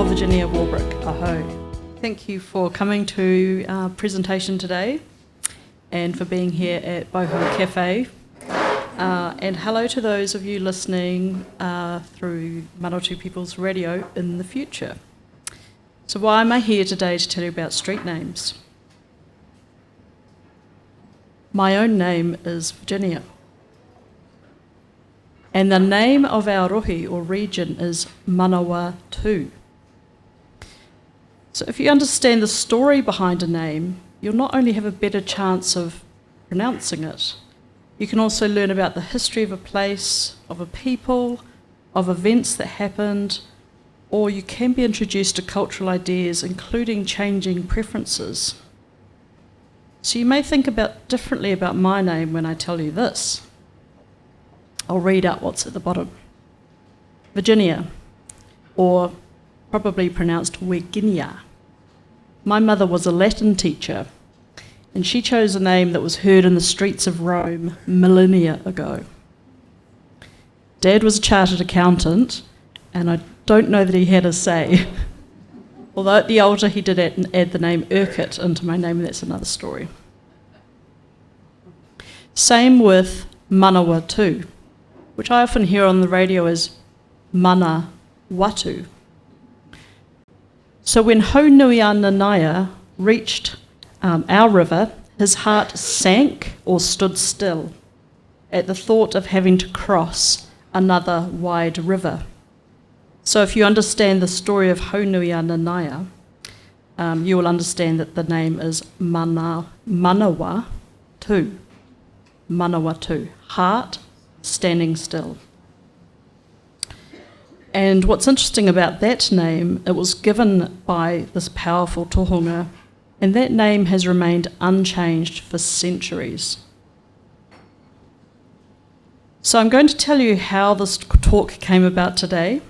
for Virginia Warbrick. Aho. Thank you for coming to our presentation today and for being here at Boho Cafe. And hello to those of you listening through Manawatu People's Radio in the future. So why am I here today to tell you about street names? My own name is Virginia. And the name of our rohi or region is Manawatu. So if you understand the story behind a name, you'll not only have a better chance of pronouncing it, you can also learn about the history of a place, of a people, of events that happened, or you can be introduced to cultural ideas, including changing preferences. So you may think differently about my name when I tell you this. I'll read out what's at the bottom. Virginia, or probably pronounced Virginia. My mother was a Latin teacher, and she chose a name that was heard in the streets of Rome millennia ago. Dad was a chartered accountant, and I don't know that he had a say. Although at the altar he did add the name Urquhart into my name, and that's another story. Same with Manawatu, which I often hear on the radio as Mana Watu. So when Haunuiananaia reached our river, his heart sank or stood still at the thought of having to cross another wide river. So if you understand the story of Haunuiananaia, you will understand that the name is Manawatu. Manawatu, heart standing still. And what's interesting about that name, it was given by this powerful tohunga, and that name has remained unchanged for centuries. So I'm going to tell you how this talk came about today.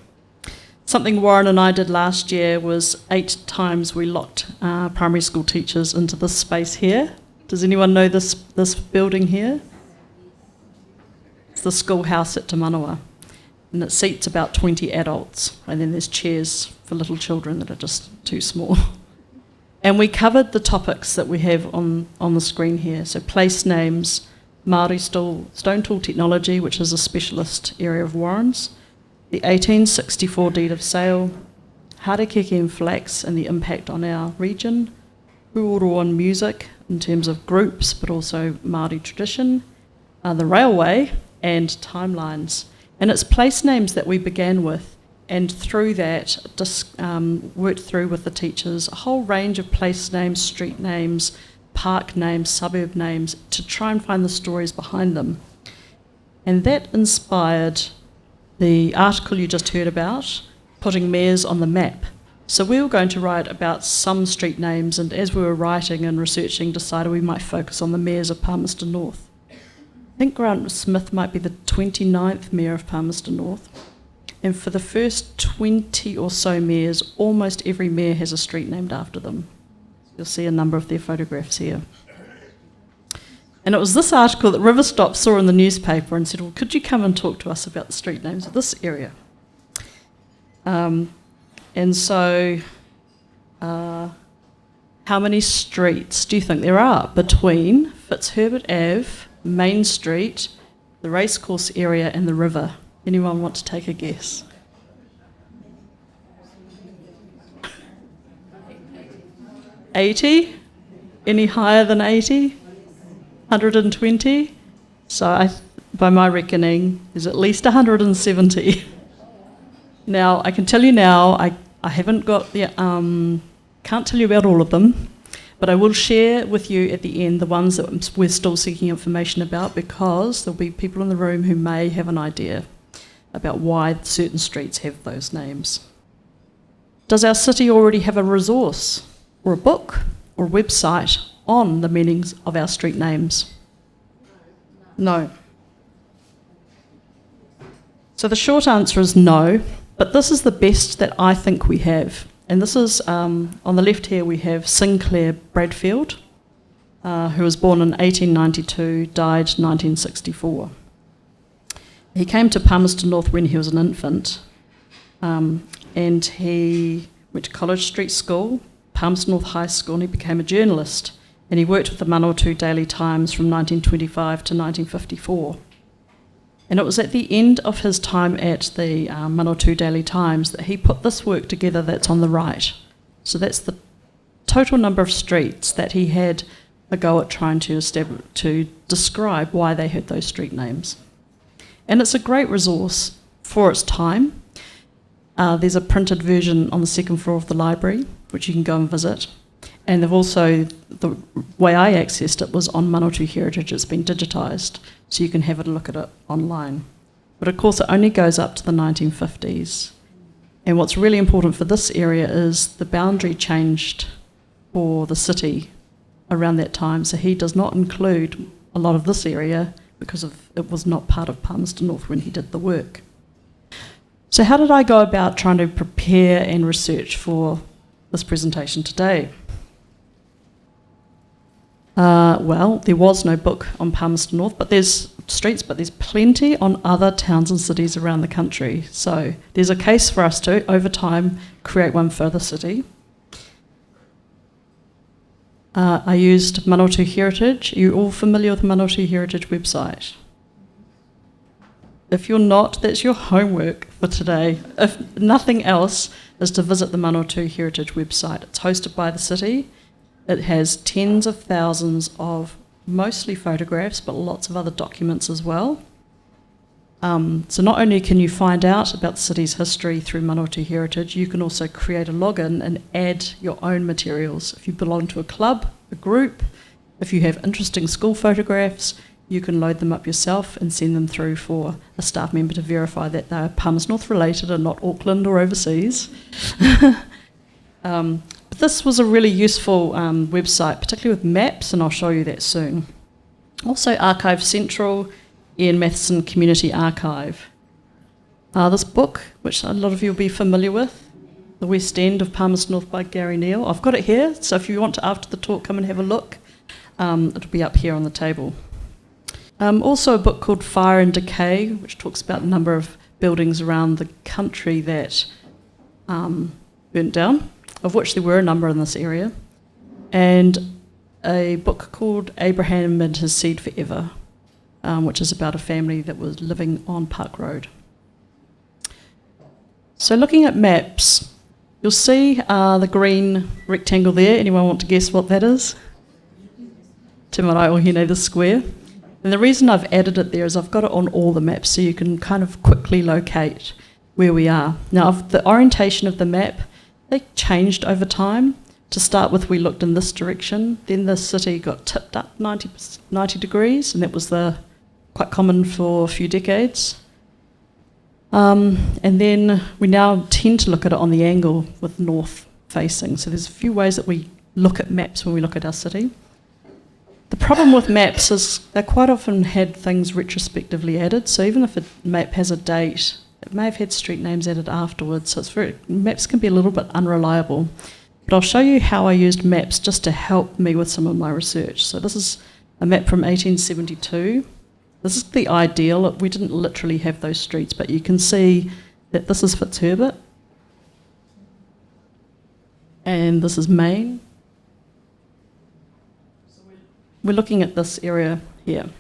Something Warren and I did last year was 8 times we locked primary school teachers into this space here. Does anyone know this building here? It's the schoolhouse at Te Manawa, and it seats about 20 adults, and then there's chairs for little children that are just too small. And we covered the topics that we have on the screen here, so place names, Māori stone tool technology, which is a specialist area of Warren's, the 1864 deed of sale, harakeke and flax and the impact on our region, Ruoroan music in terms of groups but also Māori tradition, the railway and timelines. And it's place names that we began with, and through that worked through with the teachers a whole range of place names, street names, park names, suburb names, to try and find the stories behind them. And that inspired the article you just heard about, putting mayors on the map. So we were going to write about some street names, and as we were writing and researching, decided we might focus on the mayors of Palmerston North. I think Grant Smith might be the 29th mayor of Palmerston North. And for the first 20 or so mayors, almost every mayor has a street named after them. You'll see a number of their photographs here. And it was this article that River Stop saw in the newspaper and said, well, could you come and talk to us about the street names of this area? And so, how many streets do you think there are between Fitzherbert Ave, Main Street, the racecourse area and the river? Anyone want to take a guess? 80? Any higher than 80? 120? So by my reckoning, there's at least 170. Now, I can tell you now, I haven't got the, can't tell you about all of them, but I will share with you at the end the ones that we're still seeking information about, because there'll be people in the room who may have an idea about why certain streets have those names. Does our city already have a resource, or a book, or a website on the meanings of our street names? No. So the short answer is no, but this is the best that I think we have. And this is, on the left here we have Sinclair Bradfield, who was born in 1892, died 1964. He came to Palmerston North when he was an infant, and he went to College Street School, Palmerston North High School, and he became a journalist. And he worked with the Manawatu Daily Times from 1925 to 1954. And it was at the end of his time at the Manawatu Daily Times that he put this work together that's on the right. So that's the total number of streets that he had a go at trying to describe why they had those street names. And it's a great resource for its time. There's a printed version on the second floor of the library, which you can go and visit. And they've also, the way I accessed it was on Manawatu Heritage. It's been digitised, so you can have a look at it online. But of course, it only goes up to the 1950s. And what's really important for this area is the boundary changed for the city around that time. So he does not include a lot of this area because it was not part of Palmerston North when he did the work. So how did I go about trying to prepare and research for this presentation today? Well, there was no book on Palmerston North, but there's plenty on other towns and cities around the country. So there's a case for us to, over time, create one for the city. I used Manawatu Heritage. Are you all familiar with the Manawatu Heritage website? If you're not, that's your homework for today. If nothing else, is to visit the Manawatu Heritage website. It's hosted by the city. It has tens of thousands of mostly photographs, but lots of other documents as well. So not only can you find out about the city's history through Manawatu Heritage, you can also create a login and add your own materials. If you belong to a club, a group, if you have interesting school photographs, you can load them up yourself and send them through for a staff member to verify that they're Palmerston North related and not Auckland or overseas. But this was a really useful website, particularly with maps, and I'll show you that soon. Also Archive Central, Ian Matheson Community Archive. This book, which a lot of you will be familiar with, The West End of Palmerston North by Gary Neal. I've got it here, so if you want to, after the talk, come and have a look. It'll be up here on the table. Also a book called Fire and Decay, which talks about a number of buildings around the country that burnt down, of which there were a number in this area. And a book called Abraham and His Seed Forever, which is about a family that was living on Park Road. So looking at maps, you'll see the green rectangle there. Anyone want to guess what that is? Te Marae o Hine, the square. And the reason I've added it there is I've got it on all the maps so you can kind of quickly locate where we are. Now, the orientation of the map, they changed over time. To start with, we looked in this direction. Then the city got tipped up 90 degrees, and that was quite common for a few decades. And then we now tend to look at it on the angle with north facing. So there's a few ways that we look at maps when we look at our city. The problem with maps is they quite often had things retrospectively added. So even if a map has a date, it may have had street names added afterwards. So maps can be a little bit unreliable. But I'll show you how I used maps just to help me with some of my research. So this is a map from 1872. This is the ideal. We didn't literally have those streets, but you can see that this is Fitzherbert. And this is Maine. We're looking at this area here.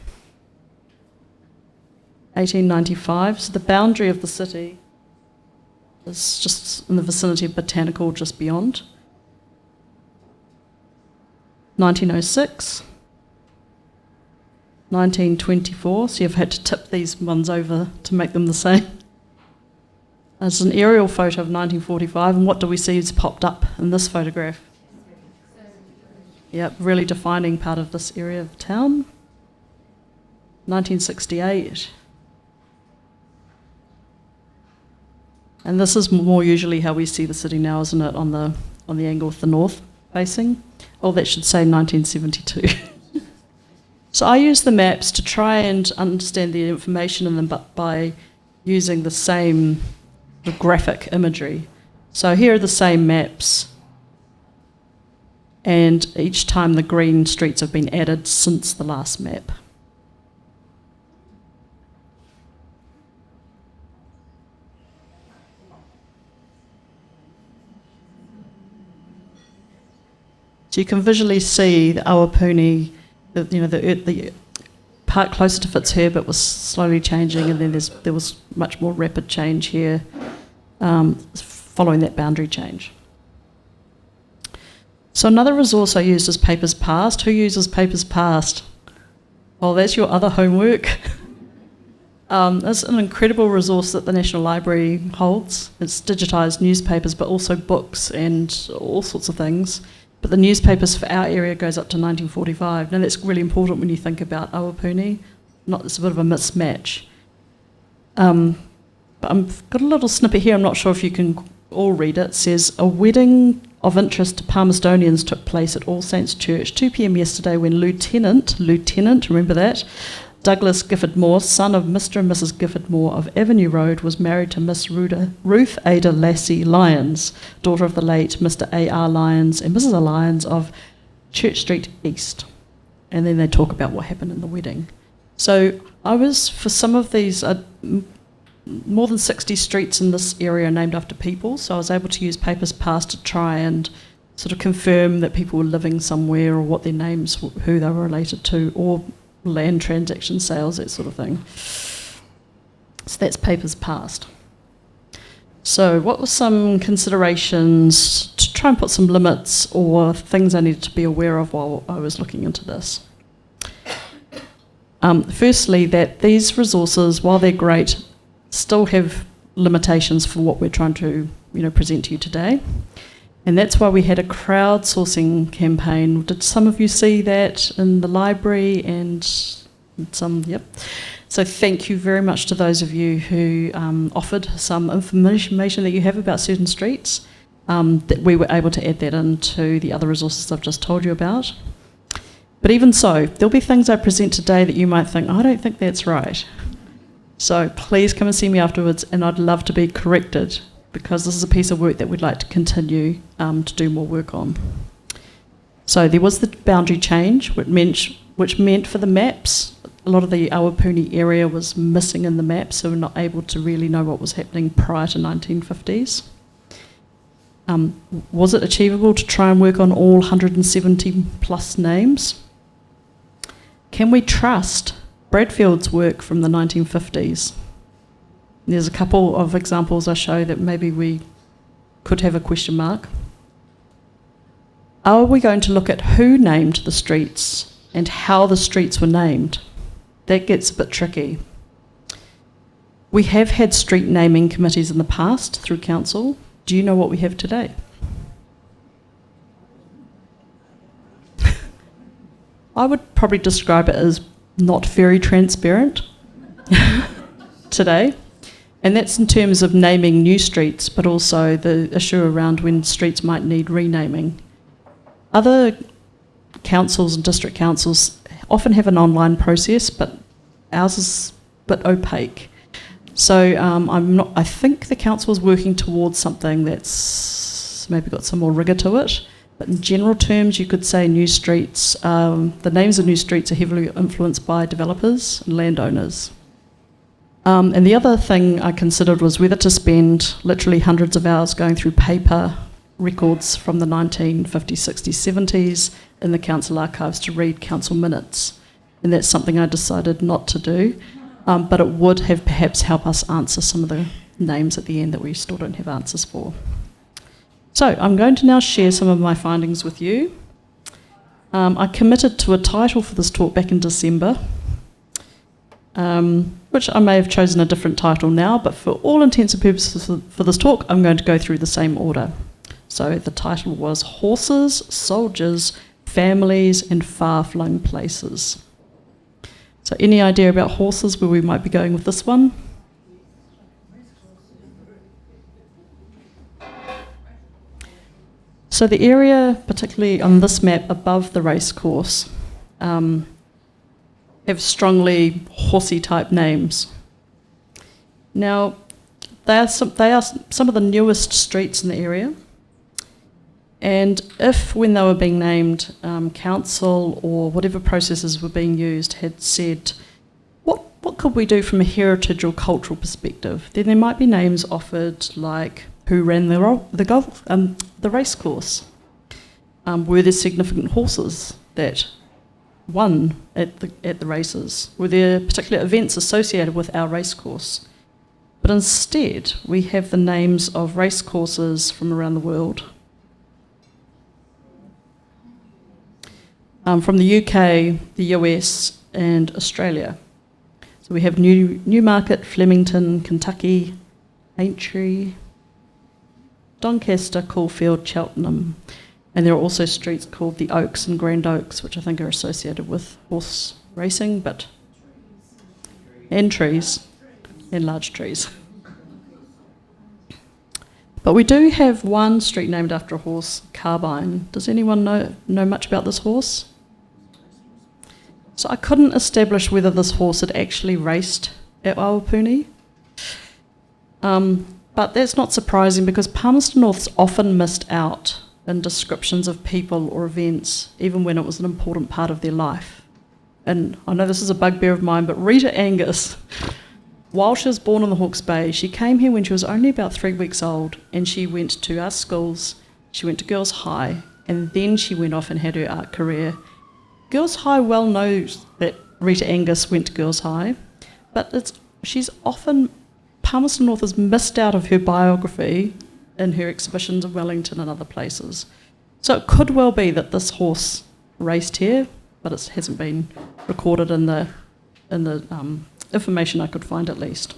1895, so the boundary of the city is just in the vicinity of Botanical, just beyond. 1906, 1924, so you've had to tip these ones over to make them the same. There's an aerial photo of 1945, and what do we see is popped up in this photograph? Yep, really defining part of this area of town. 1968. And this is more usually how we see the city now, isn't it, on the angle with the north facing? Oh, that should say 1972. So I use the maps to try and understand the information in them, but by using the graphic imagery. So here are the same maps. And each time the green streets have been added since the last map. So you can visually see the Awapuni, the part closer to Fitzherbert was slowly changing, and then there was much more rapid change here following that boundary change. So another resource I used is Papers Past. Who uses Papers Past? Well, that's your other homework. It's an incredible resource that the National Library holds. It's digitised newspapers, but also books and all sorts of things. But the newspapers for our area goes up to 1945. Now that's really important when you think about Awapuni. It's a bit of a mismatch. But I've got a little snippet here. I'm not sure if you can all read it. It says, a wedding of interest to Palmerstonians took place at All Saints Church 2 p.m. yesterday when Lieutenant, remember that, Douglas Gifford Moore, son of Mr. and Mrs. Gifford Moore of Avenue Road, was married to Miss Ruth Ada Lassie Lyons, daughter of the late Mr. A.R. Lyons and Mrs. Lyons of Church Street East. And then they talk about what happened in the wedding. So I was, for some of these, more than 60 streets in this area are named after people, so I was able to use Papers Past to try and sort of confirm that people were living somewhere or what their names, who they were related to, or land transaction sales, that sort of thing. So that's Papers Past. So what were some considerations to try and put some limits or things I needed to be aware of while I was looking into this? Firstly, that these resources, while they're great, still have limitations for what we're trying to present to you today. And that's why we had a crowdsourcing campaign. Did some of you see that in the library? And some, yep. So thank you very much to those of you who offered some information that you have about certain streets, that we were able to add that into the other resources I've just told you about. But even so, there'll be things I present today that you might think, I don't think that's right. So please come and see me afterwards, and I'd love to be corrected, because this is a piece of work that we'd like to continue to do more work on. So there was the boundary change, which meant for the maps, a lot of the Awapuni area was missing in the map, so we're not able to really know what was happening prior to 1950s. Was it achievable to try and work on all 170 plus names? Can we trust Bradfield's work from the 1950s? There's a couple of examples I show that maybe we could have a question mark. Are we going to look at who named the streets and how the streets were named? That gets a bit tricky. We have had street naming committees in the past through council. Do you know what we have today? I would probably describe it as not very transparent today. And that's in terms of naming new streets, but also the issue around when streets might need renaming. Other councils and district councils often have an online process, but ours is a bit opaque. So I think the council is working towards something that's maybe got some more rigour to it. But in general terms, you could say new streets, the names of new streets are heavily influenced by developers and landowners. And the other thing I considered was whether to spend literally hundreds of hours going through paper records from the 1950s, 60s, 70s in the council archives to read council minutes. And that's something I decided not to do, but it would have perhaps helped us answer some of the names at the end that we still don't have answers for. So I'm going to now share some of my findings with you. I committed to a title for this talk back in December, which I may have chosen a different title now, but for all intents and purposes for this talk, I'm going to go through the same order. So the title was Horses, Soldiers, Families and Far-flung Places. So any idea about horses, where we might be going with this one? So the area, particularly on this map above the racecourse, have strongly horsey type names. Now, they are some of the newest streets in the area, and if when they were being named, council or whatever processes were being used had said, what could we do from a heritage or cultural perspective, then there might be names offered like who ran the racecourse. Were there significant horses that won at the races? Were there particular events associated with our racecourse? But instead, we have the names of racecourses from around the world. From the UK, the US, and Australia. So we have Newmarket, Flemington, Kentucky, Aintree, Doncaster, Caulfield, Cheltenham. And there are also streets called the Oaks and Grand Oaks, which I think are associated with horse racing, and trees, and large trees. But we do have one street named after a horse, Carbine. Does anyone know much about this horse? So I couldn't establish whether this horse had actually raced at Awapuni. But that's not surprising because Palmerston North's often missed out in descriptions of people or events, even when it was an important part of their life. And I know this is a bugbear of mine, but Rita Angus, while she was born in the Hawke's Bay, she came here when she was only about 3 weeks old, and she went to our schools, she went to Girls High, and then she went off and had her art career. Girls High well knows that Rita Angus went to Girls High, but she's often, Palmerston North has missed out of her biography in her exhibitions of Wellington and other places. So it could well be that this horse raced here, but it hasn't been recorded in the information I could find at least.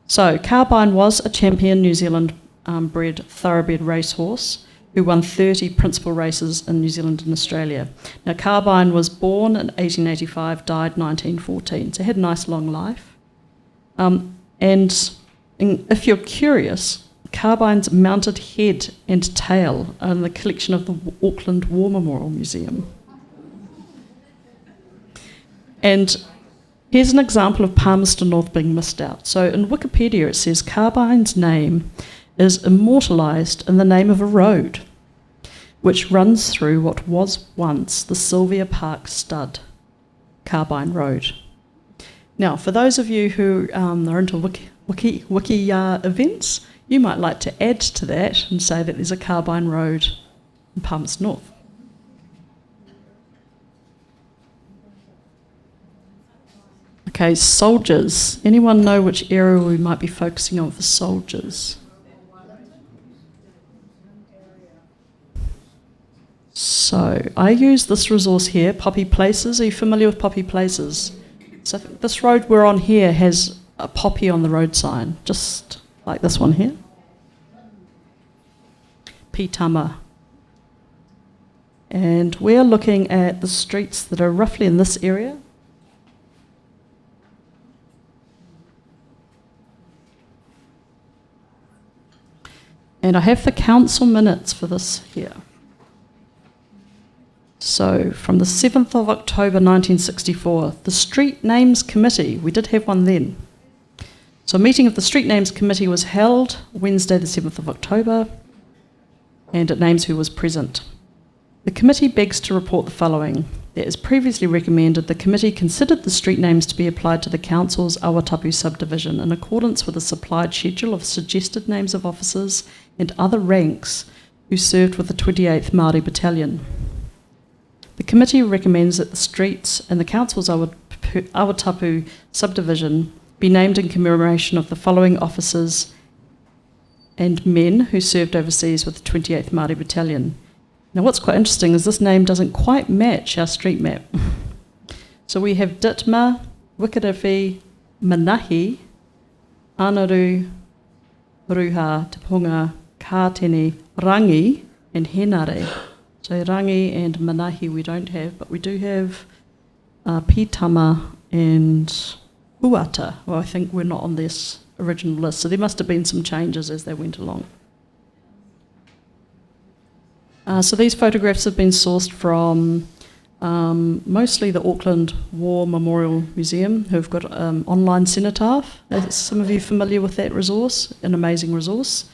So Carbine was a champion New Zealand bred thoroughbred racehorse who won 30 principal races in New Zealand and Australia. Now Carbine was born in 1885, died 1914, so he had a nice long life. And if you're curious, Carbine's mounted head and tail are in the collection of the Auckland War Memorial Museum. And here's an example of Palmerston North being missed out. So in Wikipedia it says Carbine's name is immortalised in the name of a road which runs through what was once the Sylvia Park Stud, Carbine Road. Now, for those of you who are into wiki events, you might like to add to that and say that there's a Carbine Road in Palmerston North. Okay, soldiers. Anyone know which area we might be focusing on for soldiers? So I use this resource here, Poppy Places. Are you familiar with Poppy Places? So this road we're on here has a poppy on the road sign, just like this one here. Pitama. And we're looking at the streets that are roughly in this area. And I have the council minutes for this here. So from the 7th of October 1964, the Street Names Committee, we did have one then. So a meeting of the Street Names Committee was held Wednesday the 7th of October, and it names who was present. The committee begs to report the following. That as previously recommended, the committee considered the street names to be applied to the council's Awatapu subdivision in accordance with a supplied schedule of suggested names of officers and other ranks who served with the 28th Māori Battalion. The committee recommends that the streets in the council's Awatapu subdivision be named in commemoration of the following officers and men who served overseas with the 28th Māori Battalion. Now what's quite interesting is this name doesn't quite match our street map. So we have Ditma, Wikiriwhi, Manahi, Anaru, Ruha, Te Punga, Kātene, Rangi and Henare. So Rangi and Manahi we don't have, but we do have Pitama and Uata. Well, I think we're not on this original list, so there must have been some changes as they went along. So these photographs have been sourced from mostly the Auckland War Memorial Museum, who've got online cenotaph. Are some of you familiar with that resource? An amazing resource.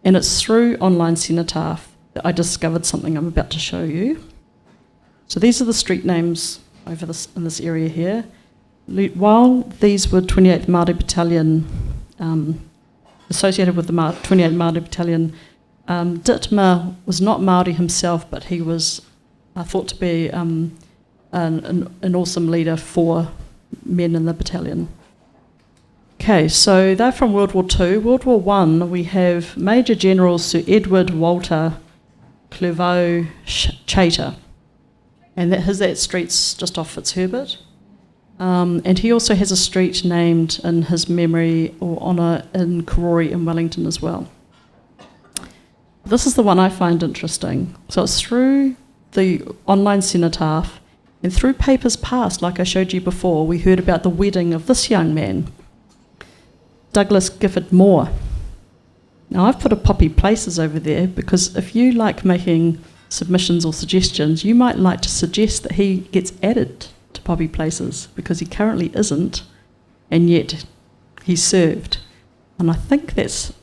And it's through online cenotaph that I discovered something I'm about to show you. So these are the street names over in this area here. While these were 28th Māori Battalion, associated with the 28th Māori Battalion, Ditma was not Māori himself, but he was thought to be an awesome leader for men in the battalion. Okay, so they're from World War II. World War I, we have Major General Sir Edward Walter Clervaux Chater, and that street's just off Fitzherbert. And he also has a street named in his memory or honour in Karori in Wellington as well. This is the one I find interesting. So it's through the online cenotaph and through papers past, like I showed you before, we heard about the wedding of this young man, Douglas Gifford Moore. Now I've put a Poppy Places over there because if you like making submissions or suggestions, you might like to suggest that he gets added to Poppy Places because he currently isn't, and yet he's served. And I think that's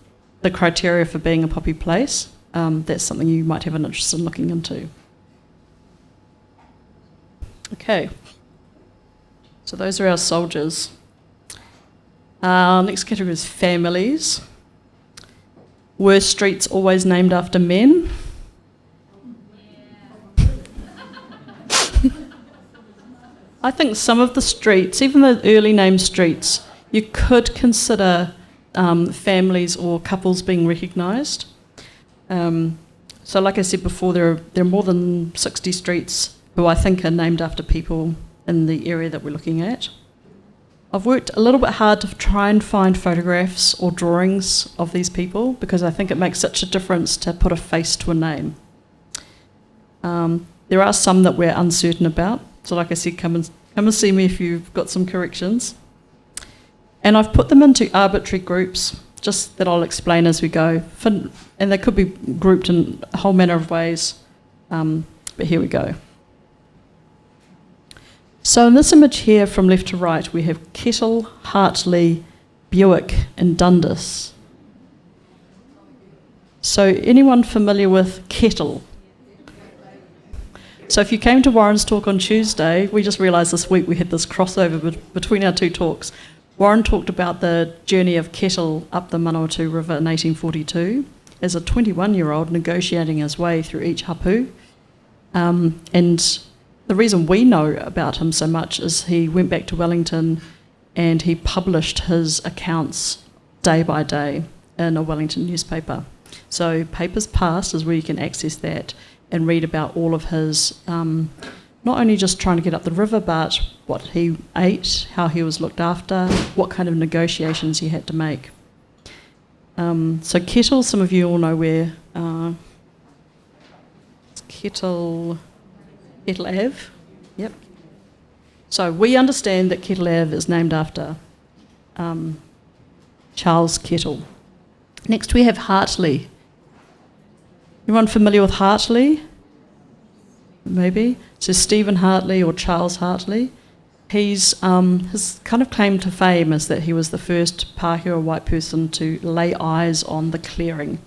the criteria for being a Poppy Place. That's something you might have an interest in looking into. Okay, so those are our soldiers. Next category is families. Were streets always named after men? I think some of the streets, even the early named streets, you could consider families or couples being recognised. So like I said before, there are more than 60 streets who I think are named after people in the area that we're looking at. I've worked a little bit hard to try and find photographs or drawings of these people because I think it makes such a difference to put a face to a name. There are some that we're uncertain about, so like I said, come and see me if you've got some corrections. And I've put them into arbitrary groups, just that I'll explain as we go. And they could be grouped in a whole manner of ways, but here we go. So in this image here, from left to right, we have Kettle, Hartley, Buick, and Dundas. So anyone familiar with Kettle? So if you came to Warren's talk on Tuesday, we just realised this week we had this crossover between our two talks. Warren talked about the journey of Kettle up the Manawatu River in 1842 as a 21-year-old negotiating his way through each hapu. And the reason we know about him so much is he went back to Wellington and he published his accounts day by day in a Wellington newspaper. So Papers Past is where you can access that and read about all of his, not only just trying to get up the river, but what he ate, how he was looked after, what kind of negotiations he had to make. So Kettle, some of you all know where, Kettle Ave, yep. So we understand that Kettle Ave is named after Charles Kettle. Next we have Hartley. Anyone familiar with Hartley? Maybe. So Stephen Hartley or Charles Hartley. His kind of claim to fame is that he was the first Pākehā white person to lay eyes on the clearing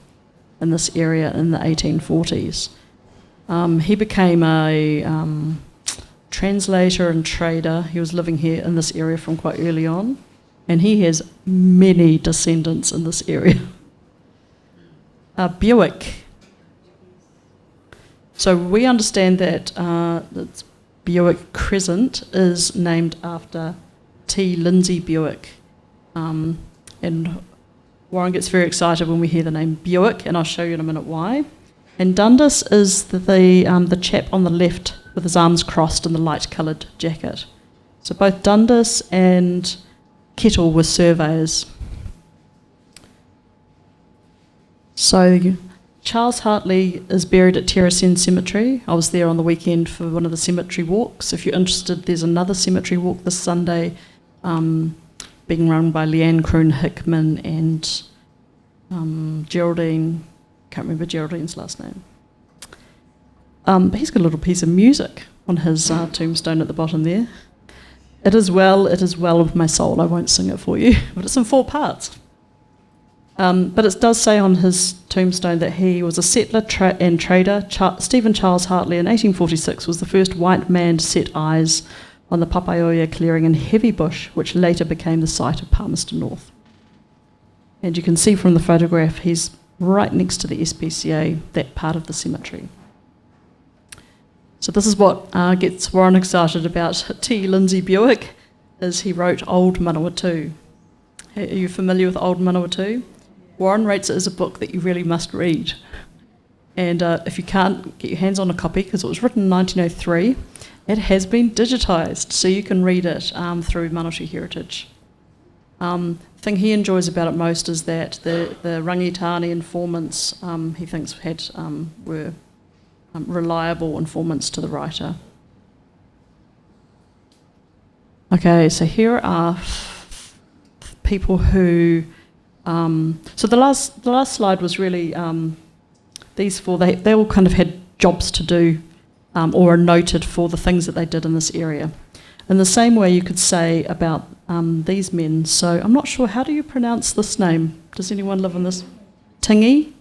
in this area in the 1840s. He became a translator and trader. He was living here in this area from quite early on, and he has many descendants in this area. Buick. So we understand that Buick Crescent is named after T. Lindsay Buick, and Warren gets very excited when we hear the name Buick, and I'll show you in a minute why. And Dundas is the chap on the left with his arms crossed in the light-coloured jacket. So both Dundas and Kettle were surveyors. So Charles Hartley is buried at Terracine Cemetery. I was there on the weekend for one of the cemetery walks. If you're interested, there's another cemetery walk this Sunday being run by Leanne Kroon Hickman and Geraldine. Can't remember Geraldine's last name. But he's got a little piece of music on his tombstone at the bottom there. It is well with my soul. I won't sing it for you, but it's in 4 parts. But it does say on his tombstone that he was a settler and trader. Stephen Charles Hartley in 1846 was the first white man to set eyes on the Papaioia clearing in heavy bush, which later became the site of Palmerston North. And you can see from the photograph he's right next to the SPCA, that part of the cemetery. So this is what gets Warren excited about T. Lindsay Buick, is he wrote Old Manawatu. Are you familiar with Old Manawatu? Warren rates it as a book that you really must read. And if you can't get your hands on a copy, because it was written in 1903, it has been digitised, so you can read it through Manawatu Heritage. The thing he enjoys about it most is that the rangitane informants he thinks were reliable informants to the writer. Okay, so here are people who. So the last slide was really these four. They all kind of had jobs to do, or are noted for the things that they did in this area. In the same way, you could say about these men. So I'm not sure, how do you pronounce this name? Does anyone live in this? Tingi?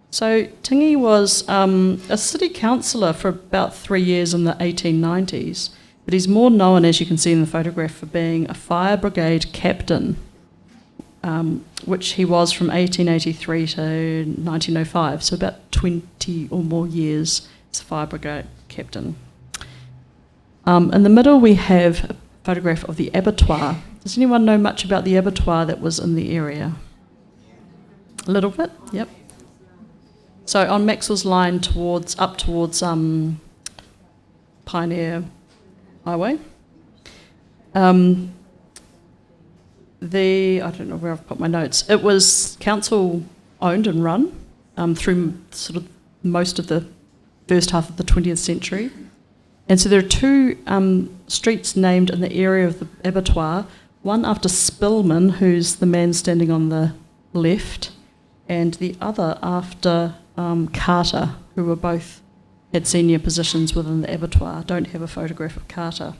So Tingi was a city councillor for about 3 years in the 1890s, but he's more known, as you can see in the photograph, for being a fire brigade captain, which he was from 1883 to 1905, so about 20 or more years as a fire brigade captain. In the middle we have a photograph of the abattoir. Does anyone know much about the abattoir that was in the area? A little bit, yep. So on Maxwell's line up towards Pioneer Highway. I don't know where I've put my notes. It was council owned and run through sort of most of the first half of the 20th century. And so there are two streets named in the area of the abattoir, one after Spillman, who's the man standing on the left, and the other after Carter, who were both had senior positions within the abattoir. I don't have a photograph of Carter.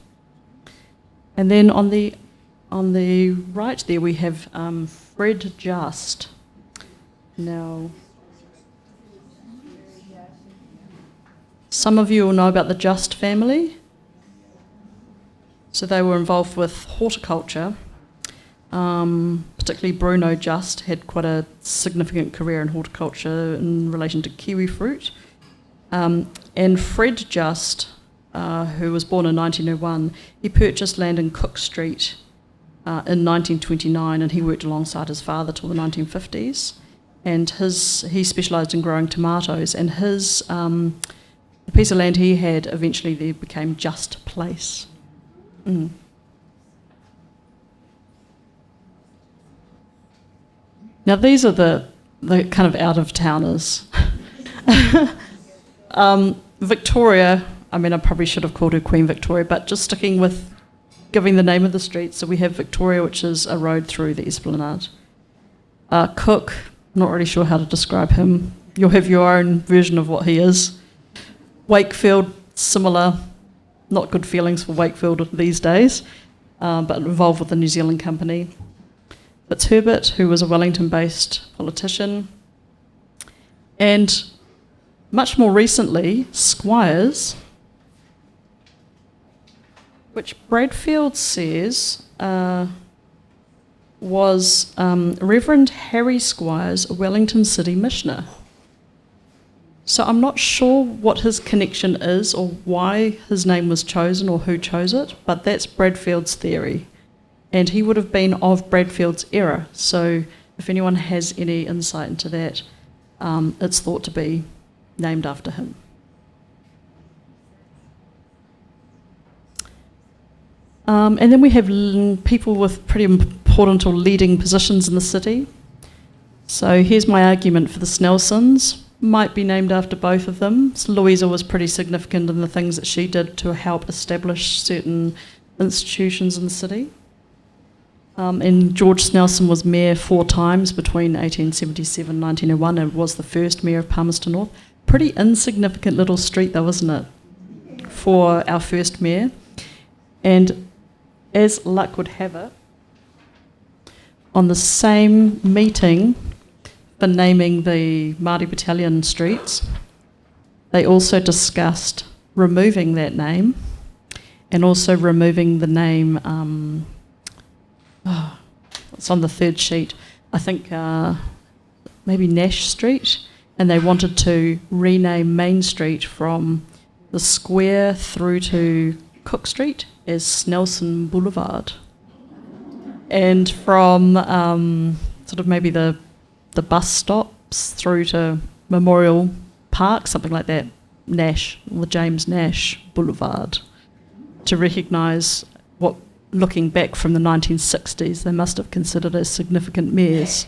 And then on the right there we have Fred Just. Now, some of you will know about the Just family. So they were involved with horticulture. Particularly Bruno Just had quite a significant career in horticulture in relation to kiwi fruit. And Fred Just, who was born in 1901, he purchased land in Cook Street in 1929, and he worked alongside his father till the 1950s. And he specialised in growing tomatoes, and the piece of land he had eventually there became Just Place. Now these are the kind of out-of-towners. Victoria, I mean I probably should have called her Queen Victoria, but just sticking with giving the name of the street, so we have Victoria, which is a road through the Esplanade. Cook, not really sure how to describe him. You'll have your own version of what he is. Wakefield, similar, not good feelings for Wakefield these days, but involved with the New Zealand Company. Fitzherbert, who was a Wellington-based politician, and much more recently, Squires, which Bradfield says was Reverend Harry Squires, a Wellington City Missioner. So I'm not sure what his connection is or why his name was chosen or who chose it, but that's Bradfield's theory. And he would have been of Bradfield's era. So if anyone has any insight into that, it's thought to be named after him. And then we have people with pretty important or leading positions in the city. So here's my argument for the Snelsons. Might be named after both of them. So Louisa was pretty significant in the things that she did to help establish certain institutions in the city. And George Snelson was mayor 4 times between 1877 and 1901 and was the first mayor of Palmerston North. Pretty insignificant little street though, isn't it, for our first mayor? And as luck would have it, on the same meeting for naming the Māori Battalion streets, they also discussed removing that name and also removing the name, what's it's on the third sheet, I think maybe Nash Street, and they wanted to rename Main Street from the square through to Cook Street as Snelson Boulevard. And from sort of maybe the bus stops through to Memorial Park, something like that, Nash, the James Nash Boulevard, to recognise what, looking back from the 1960s, they must have considered as significant mayors.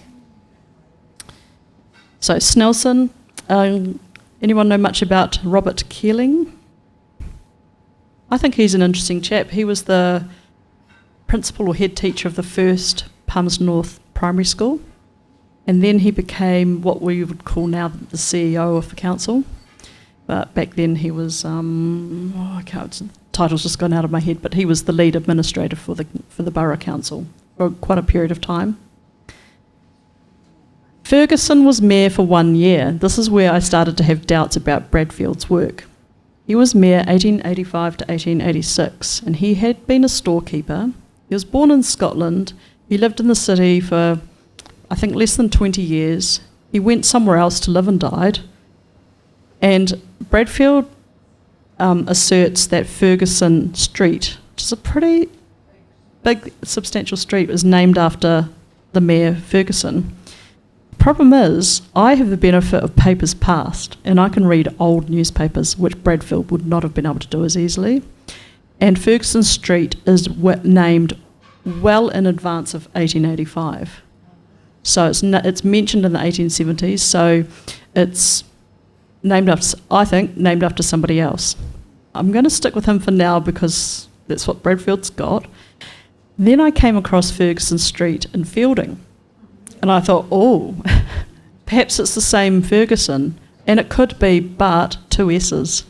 So Snelson, anyone know much about Robert Keeling? I think he's an interesting chap. He was the principal or head teacher of the first Palmerston North Primary School, and then he became what we would call now the CEO of the council. But back then he was, the title's just gone out of my head, but he was the lead administrator for the Borough Council for quite a period of time. Ferguson was mayor for 1 year. This is where I started to have doubts about Bradfield's work. He was mayor 1885 to 1886, and he had been a storekeeper. He was born in Scotland. He lived in the city for, I think, less than 20 years. He went somewhere else to live and died. And Bradfield asserts that Ferguson Street, which is a pretty big, substantial street, was named after the mayor, Ferguson. The problem is, I have the benefit of papers past, and I can read old newspapers, which Bradfield would not have been able to do as easily. And Ferguson Street is named well in advance of 1885. So it's mentioned in the 1870s, so it's named after somebody else. I'm going to stick with him for now because that's what Bradfield's got. Then I came across Ferguson Street in Fielding, and I thought, perhaps it's the same Ferguson, and it could be, but 2 S's.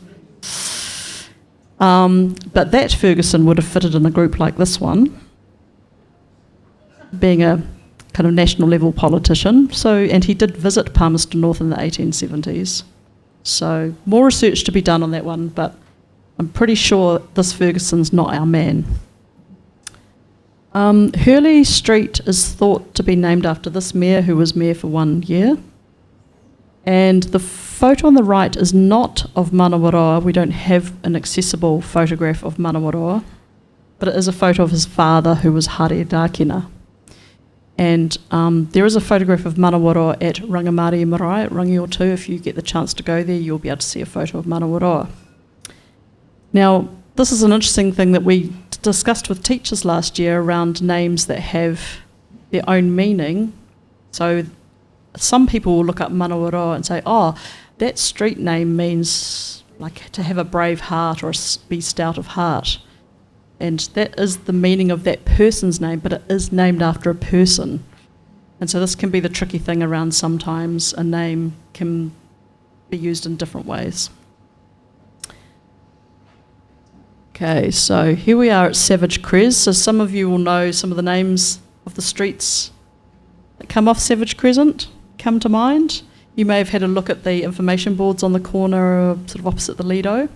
But that Ferguson would have fitted in a group like this one, being a kind of national level politician. And he did visit Palmerston North in the 1870s. So more research to be done on that one, but I'm pretty sure this Ferguson's not our man. Hurley Street is thought to be named after this mayor, who was mayor for 1 year. And the photo on the right is not of Manawaroa. We don't have an accessible photograph of Manawaroa, but it is a photo of his father, who was Hare Dakina. And there is a photograph of Manawaroa at Rangamari Marae at Rangiora. If you get the chance to go there, you'll be able to see a photo of Manawaroa. Now, this is an interesting thing that we discussed with teachers last year around names that have their own meaning. So some people will look up Manawaroa and say, that street name means like to have a brave heart or be stout of heart. And that is the meaning of that person's name, but it is named after a person. And so this can be the tricky thing around sometimes a name can be used in different ways. Okay, so here we are at Savage Crez. So some of you will know some of the names of the streets that come off Savage Crescent, come to mind. You may have had a look at the information boards on the corner, sort of opposite the Lido.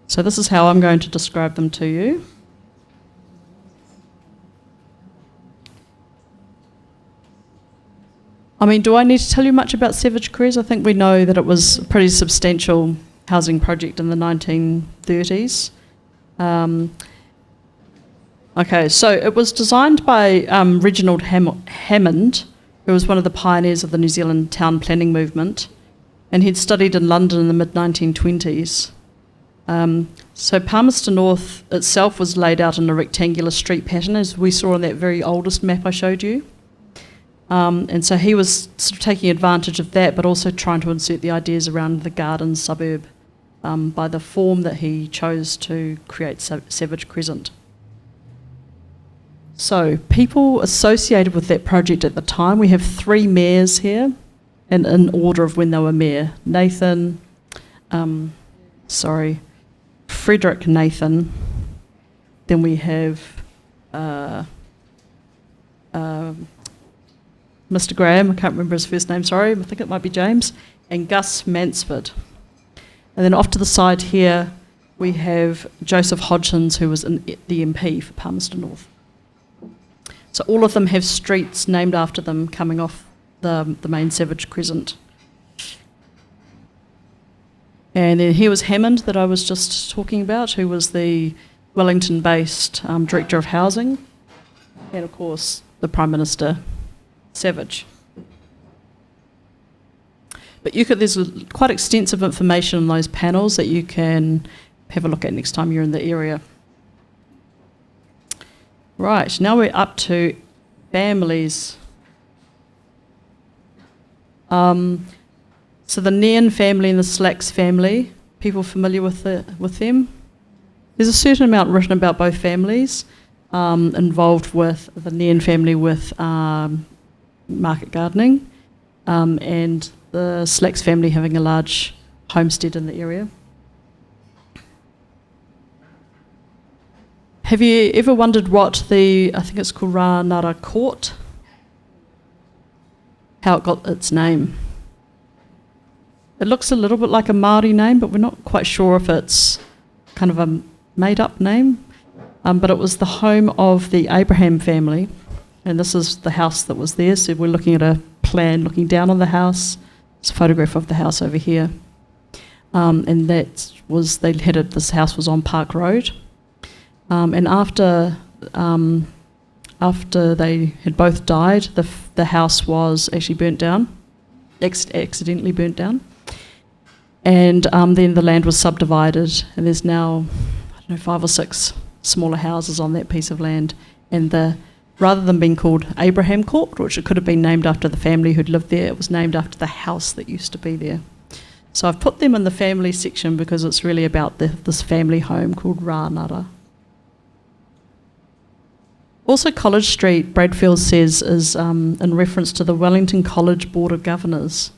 So this is how I'm going to describe them to you. I mean, do I need to tell you much about Savage Crez? I think we know that it was a pretty substantial housing project in the 1930s. Okay, so it was designed by Reginald Hammond, who was one of the pioneers of the New Zealand town planning movement, and he'd studied in London in the mid-1920s. So Palmerston North itself was laid out in a rectangular street pattern, as we saw on that very oldest map I showed you. And so he was sort of taking advantage of that, but also trying to insert the ideas around the garden suburb by the form that he chose to create Savage Crescent. So people associated with that project at the time, we have 3 mayors here, and in order of when they were mayor. Frederick Nathan. Then we have Mr. Graham, I can't remember his first name, sorry, I think it might be James, and Gus Mansford. And then off to the side here, we have Joseph Hodgins, who was the MP for Palmerston North. So all of them have streets named after them coming off the main Savage Crescent. And then here was Hammond that I was just talking about, who was the Wellington-based Director of Housing, and of course the Prime Minister, Savage. But there's quite extensive information on those panels that you can have a look at next time you're in the area. Right, now we're up to families. So the Nairn family and the Slacks family, people familiar with them? There's a certain amount written about both families, involved with the Nairn family with market gardening, and the Slacks family having a large homestead in the area. Have you ever wondered what I think it's called Ranara Court, how it got its name? It looks a little bit like a Māori name, but we're not quite sure if it's kind of a made-up name. But it was the home of the Abraham family, and this is the house that was there. So we're looking at a plan, looking down on the house. It's a photograph of the house over here. And this house was on Park Road. And after they had both died, the house was actually burnt down, accidentally burnt down. And then the land was subdivided, and there's now, 5 or 6 smaller houses on that piece of land. And rather than being called Abraham Court, which it could have been named after the family who'd lived there, it was named after the house that used to be there. So I've put them in the family section because it's really about this family home called Ranara. Also, College Street, Bradfield says, is in reference to the Wellington College Board of Governors.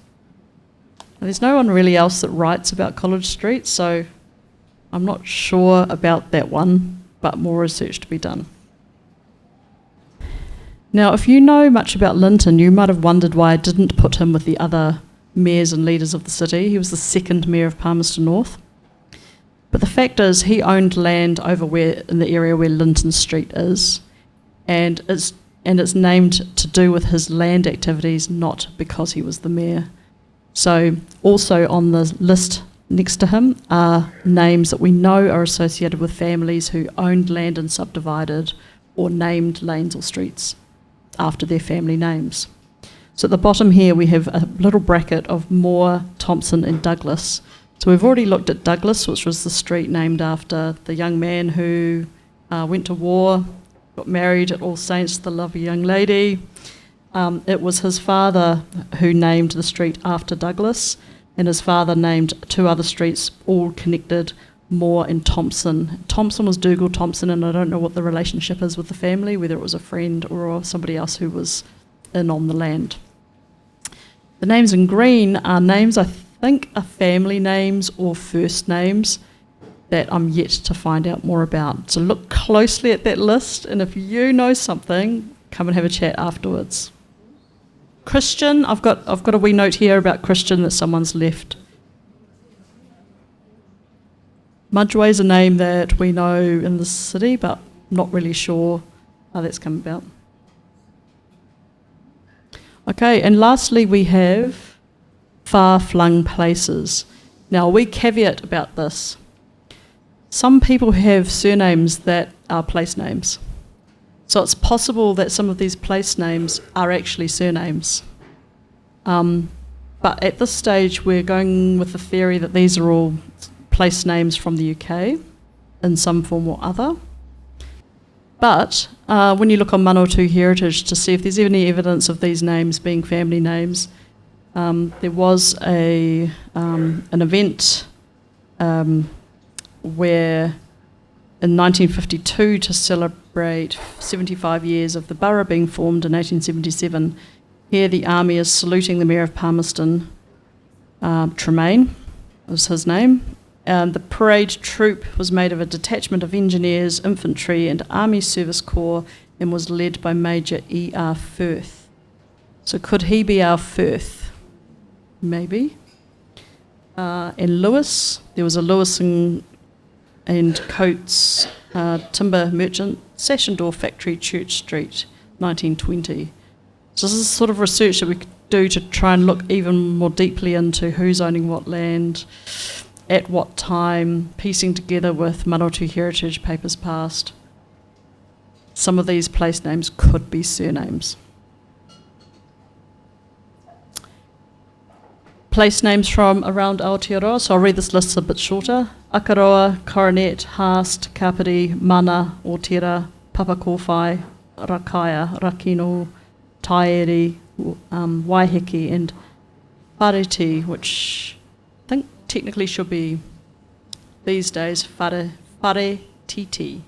And there's no one really else that writes about College Street, so I'm not sure about that one, but more research to be done. Now, if you know much about Linton, you might have wondered why I didn't put him with the other mayors and leaders of the city. He was the second mayor of Palmerston North. But the fact is, he owned land over in the area where Linton Street is, and it's named to do with his land activities, not because he was the mayor. So also on the list next to him are names that we know are associated with families who owned land and subdivided or named lanes or streets after their family names. So at the bottom here we have a little bracket of Moore, Thompson and Douglas. So we've already looked at Douglas, which was the street named after the young man who went to war, got married at All Saints, the lovely young lady. It was his father who named the street after Douglas, and his father named 2 other streets, all connected, Moore and Thompson. Thompson was Dougal Thompson, and I don't know what the relationship is with the family, whether it was a friend or somebody else who was in on the land. The names in green are names I think are family names or first names that I'm yet to find out more about. So look closely at that list, and if you know something, come and have a chat afterwards. Christian, I've got a wee note here about Christian that someone's left. Mudgeway's a name that we know in the city, but not really sure how that's come about. Okay, and lastly we have far-flung places. Now, we caveat about this. Some people have surnames that are place names. So it's possible that some of these place names are actually surnames. But at this stage, we're going with the theory that these are all place names from the UK in some form or other. But when you look on Manawatu Heritage to see if there's any evidence of these names being family names, there was an event where in 1952, to celebrate 75 years of the borough being formed in 1877, here the army is saluting the Mayor of Palmerston, Tremaine was his name. The parade troop was made of a detachment of engineers, infantry and Army Service Corps and was led by Major E.R. Firth. So could he be our Firth? Maybe. In Lewis, there was a Lewis and Coates timber merchant, Sash and Door Factory, Church Street. 1920. So this is sort of research that we could do to try and look even more deeply into who's owning what land, at what time, piecing together with Manawatu heritage papers past. Some of these place names could be surnames. Place names from around Aotearoa, so I'll read this list a bit shorter. Akaroa, Coronet, Haast, Kapiti, Mana, Otira, Papakowhai, Rakaia, Rakino, Tairi, Waiheke, and Whareti, which I think technically should be these days Wharetiti.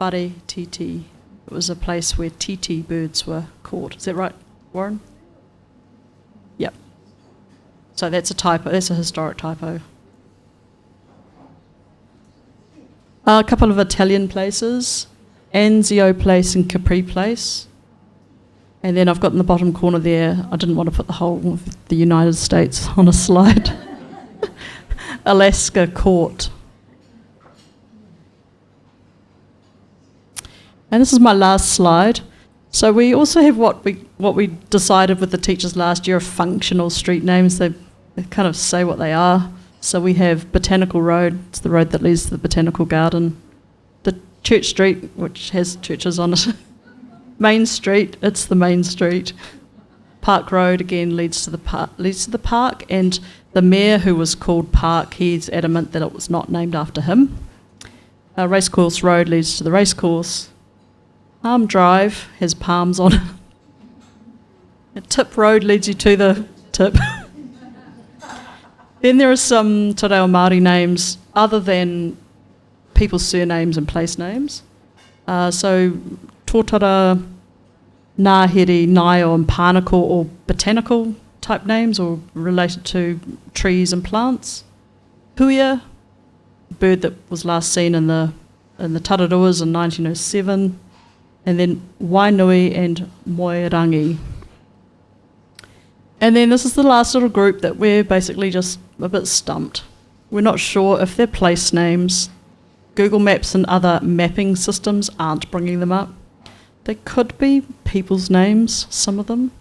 Wharetiti. It was a place where titi birds were caught. Is that right, Warren? Yep. So that's a typo. That's a historic typo. A couple of Italian places, Anzio Place and Capri Place. And then I've got in the bottom corner there, I didn't want to put the whole of the United States on a slide. Alaska Court. And this is my last slide. So we also have what we decided with the teachers last year of functional street names. They kind of say what they are. So we have Botanical Road, it's the road that leads to the Botanical Garden. The Church Street, which has churches on it. Main Street, it's the main street. Park Road again leads to the park, and the mayor, who was called Park, he's adamant that it was not named after him. Racecourse Road leads to the racecourse. Palm Drive has palms on it. Tip Road leads you to the tip. Then there are some Te Reo Māori names other than people's surnames and place names. So Tōtara, Ngāhere, Ngaio and Pānako, or botanical type names or related to trees and plants. Huia, a bird that was last seen in the Tararuas in 1907. And then Wainui and Moerangi. And then this is the last little group that we're basically just a bit stumped. We're not sure if they're place names. Google Maps and other mapping systems aren't bringing them up. They could be people's names, some of them,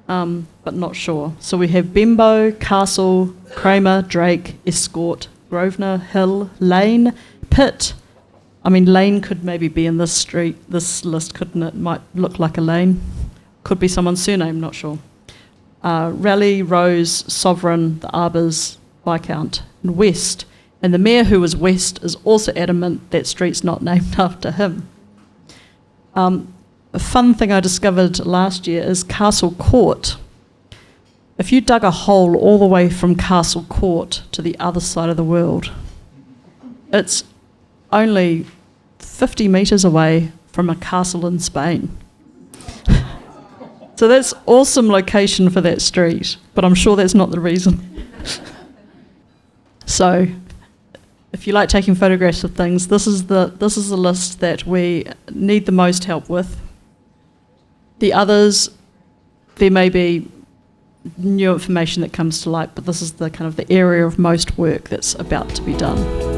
but not sure. So we have Bembo, Castle, Kramer, Drake, Escort, Grosvenor, Hill, Lane, Pitt. I mean, Lane could maybe be in this list, couldn't it? Might look like a lane. Could be someone's surname, not sure. Raleigh, Rose, Sovereign, the Arbors, Viscount, and West. And the mayor, who was West, is also adamant that street's not named after him. A fun thing I discovered last year is Castle Court. If you dug a hole all the way from Castle Court to the other side of the world, it's only 50 metres away from a castle in Spain. So that's awesome location for that street, but I'm sure that's not the reason. So if you like taking photographs of things, this is the list that we need the most help with. The others, there may be new information that comes to light, but this is the kind of the area of most work that's about to be done.